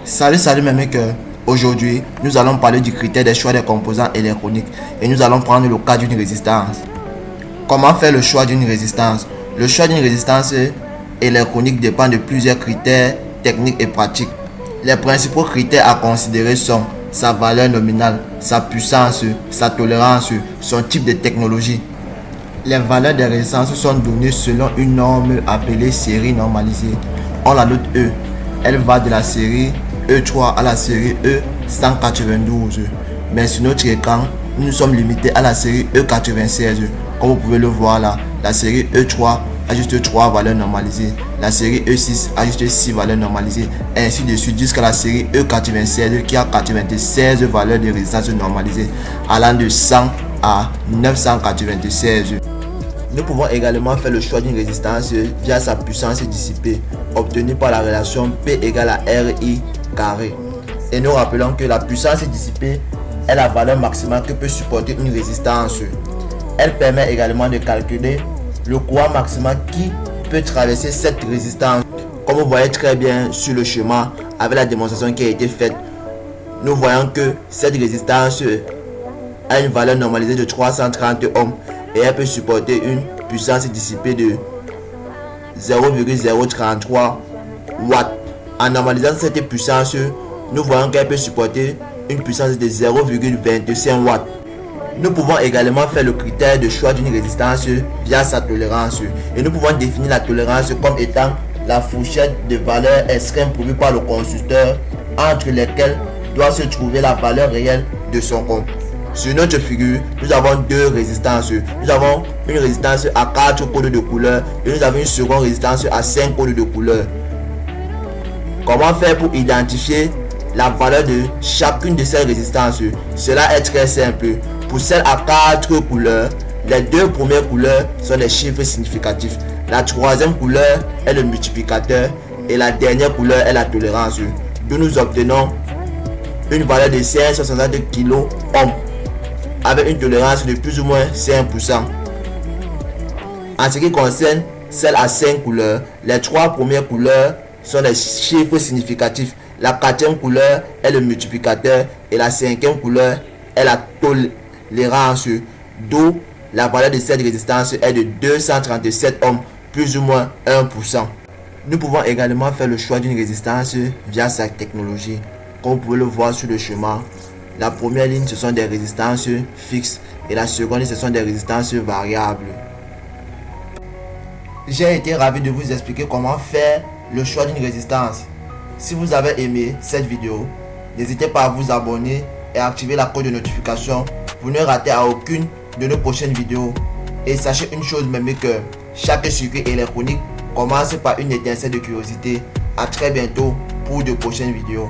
Salut mes mecs, aujourd'hui nous allons parler du critère des choix des composants électroniques et nous allons prendre le cas d'une résistance. Comment faire le choix d'une résistance? Le choix d'une résistance électronique dépend de plusieurs critères techniques et pratiques. Les principaux critères à considérer sont sa valeur nominale, sa puissance, sa tolérance, son type de technologie. Les valeurs des résistances sont données selon une norme appelée série normalisée. On la note E. Elle va de la série E3 à la série E192. Mais sur notre écran, nous sommes limités à la série E96. Comme vous pouvez le voir là, la série E3 a juste 3 valeurs normalisées. La série E6 a juste 6 valeurs normalisées. Et ainsi de suite jusqu'à la série E96 qui a 96 valeurs de résistance normalisées, allant de 100 à 996. Nous pouvons également faire le choix d'une résistance via sa puissance dissipée, obtenue par la relation P égale à RI carré. Et nous rappelons que la puissance dissipée est la valeur maximale que peut supporter une résistance. Elle permet également de calculer le courant maximal qui peut traverser cette résistance. Comme vous voyez très bien sur le schéma avec la démonstration qui a été faite, nous voyons que cette résistance a une valeur normalisée de 330 ohms et elle peut supporter une puissance dissipée de 0,033 watts. En normalisant cette puissance, nous voyons qu'elle peut supporter une puissance de 0,25 watts. Nous pouvons également faire le critère de choix d'une résistance via sa tolérance. Et nous pouvons définir la tolérance comme étant la fourchette de valeurs extrêmes prévue par le constructeur entre lesquelles doit se trouver la valeur réelle de son compte. Sur notre figure, nous avons deux résistances. Nous avons une résistance à 4 codes de couleur et nous avons une seconde résistance à 5 codes de couleur. Comment faire pour identifier la valeur de chacune de ces résistances? Cela est très simple. Pour celle à 4 couleurs, les deux premières couleurs sont des chiffres significatifs. La troisième couleur est le multiplicateur et la dernière couleur est la tolérance. D'où nous obtenons une valeur de 560 kΩ avec une tolérance de plus ou moins 5%. En ce qui concerne celle à 5 couleurs, les trois premières couleurs sont des chiffres significatifs. La quatrième couleur est le multiplicateur et la cinquième couleur est la tolérance. D'où la valeur de cette résistance est de 237 ohms, plus ou moins 1%. Nous pouvons également faire le choix d'une résistance via sa technologie. Comme vous pouvez le voir sur le schéma, la première ligne ce sont des résistances fixes et la seconde ce sont des résistances variables. J'ai été ravi de vous expliquer comment faire le choix d'une résistance. Si vous avez aimé cette vidéo, n'hésitez pas à vous abonner et à activer la cloche de notification pour ne rater aucune de nos prochaines vidéos. Et sachez une chose même, que chaque circuit électronique commence par une étincelle de curiosité. À très bientôt pour de prochaines vidéos.